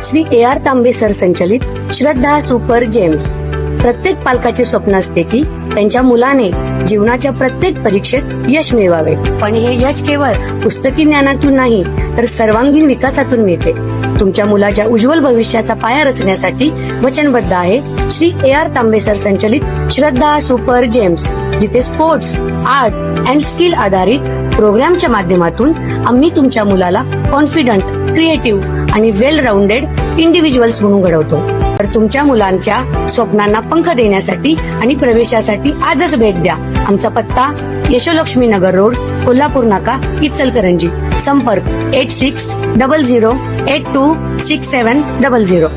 Shri AR तांबे sir संचलित श्रद्धा super gems. प्रत्येक पालकाचे स्वप्न असते की त्यांच्या मुलाने जीवनाच्या प्रत्येक परीक्षेत यश मिळवावे, पण हे यश केवळ पुस्तकी ज्ञानातून नाही तर सर्वांगीण विकासातून मिळते. तुमच्या मुलाच्या उज्ज्वल भविष्याचा पाया रचण्यासाठी वचनबद्ध आहे श्री AR तांबे सर संचलित श्रद्धा सुपर जेम्स, जिथे स्पोर्ट्स, आर्ट अँड स्किल आधारित प्रोग्रामच्या माध्यमातून आम्ही तुमच्या मुलाला कॉन्फिडंट, क्रिएटिव्ह आणि वेल राऊंडेड इंडिव्हिज्युअल्स म्हणून घडवतो. तर तुमच्या मुलांच्या स्वप्नांना पंख देण्यासाठी आणि प्रवेशासाठी आजच भेट द्या. आमचा पत्ता यशोलक्ष्मी नगर रोड, कोल्हापूर नाका, इचलकरंजी. संपर्क 8600826700.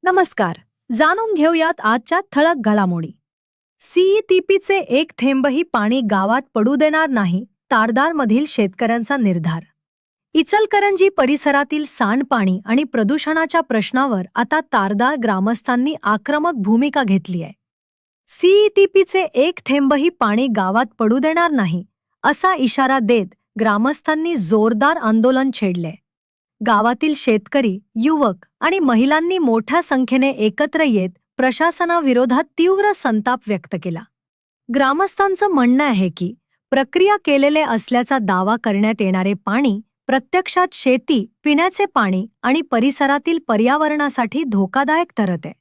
नमस्कार. जाणून घेऊयात आजच्या ठळक घडामोडी. CETPचे एक थेंबही पाणी गावात पडू देणार नाही, तारदारमधील शेतकऱ्यांचा निर्धार. इचलकरंजी परिसरातील सांडपाणी आणि प्रदूषणाच्या प्रश्नावर आता तारदार ग्रामस्थांनी आक्रमक भूमिका घेतली आहे. CETPचे एक थेंबही पाणी गावात पडू देणार नाही, असा इशारा देत ग्रामस्थांनी जोरदार आंदोलन छेडले. गावातील शेतकरी, युवक आणि महिलांनी मोठ्या संख्येने एकत्र येत प्रशासनाविरोधात तीव्र संताप व्यक्त केला. ग्रामस्थांचं म्हणणं आहे की प्रक्रिया केलेले असल्याचा दावा करण्यात येणारे पाणी प्रत्यक्षात शेती, पिण्याचे पाणी आणि परिसरातील पर्यावरणासाठी धोकादायक ठरते.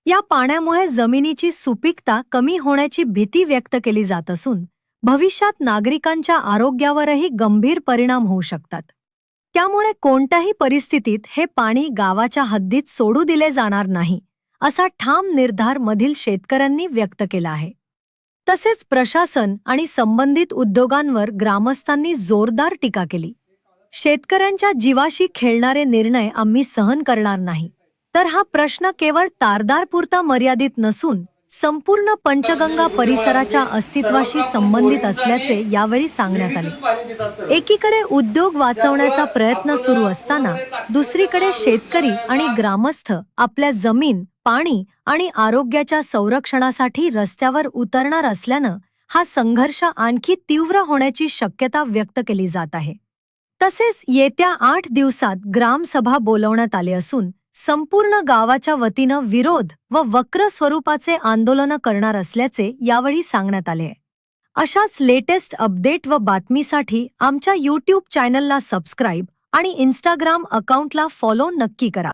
या पाण्यामुळे जमिनीची सुपीकता कमी होण्याची भीती व्यक्त केली जात असून भविष्यात नागरिकांच्या आरोग्यावरही गंभीर परिणाम होऊ शकतात. त्यामुळे कोणत्याही परिस्थितीत हे पाणी गावाच्या हद्दीत सोडू दिले जाणार नाही, असा ठाम निर्धार मधील शेतकऱ्यांनी व्यक्त केला आहे. तसेच प्रशासन आणि संबंधित उद्योगांवर ग्रामस्थांनी जोरदार टीका केली. शेतकऱ्यांच्या जीवाशी खेळणारे निर्णय आम्ही सहन करणार नाही, तर हा प्रश्न केवळ तारदारपुरता मर्यादित नसून संपूर्ण पंचगंगा परिसराच्या अस्तित्वाशी संबंधित असल्याचे यावेळी सांगण्यात आले. एकीकडे उद्योग वाचवण्याचा प्रयत्न सुरू असताना दुसरीकडे शेतकरी आणि ग्रामस्थ आपल्या जमीन, पाणी आणि आरोग्याच्या संरक्षणासाठी रस्त्यावर उतरणार असल्यानं हा संघर्ष आणखी तीव्र होण्याची शक्यता व्यक्त केली जात आहे. तसेच येत्या 8 दिवसात ग्रामसभा बोलवण्यात आली असून संपूर्ण गावाच्या वतीनं विरोध व वक्र स्वरूपाचे आंदोलन करणार असल्याचे यावेळी सांगण्यात आले. अशाच लेटेस्ट अपडेट व बातमीसाठी आमच्या YouTube चॅनलला सबस्क्राईब आणि Instagram अकाउंटला फॉलो नक्की करा.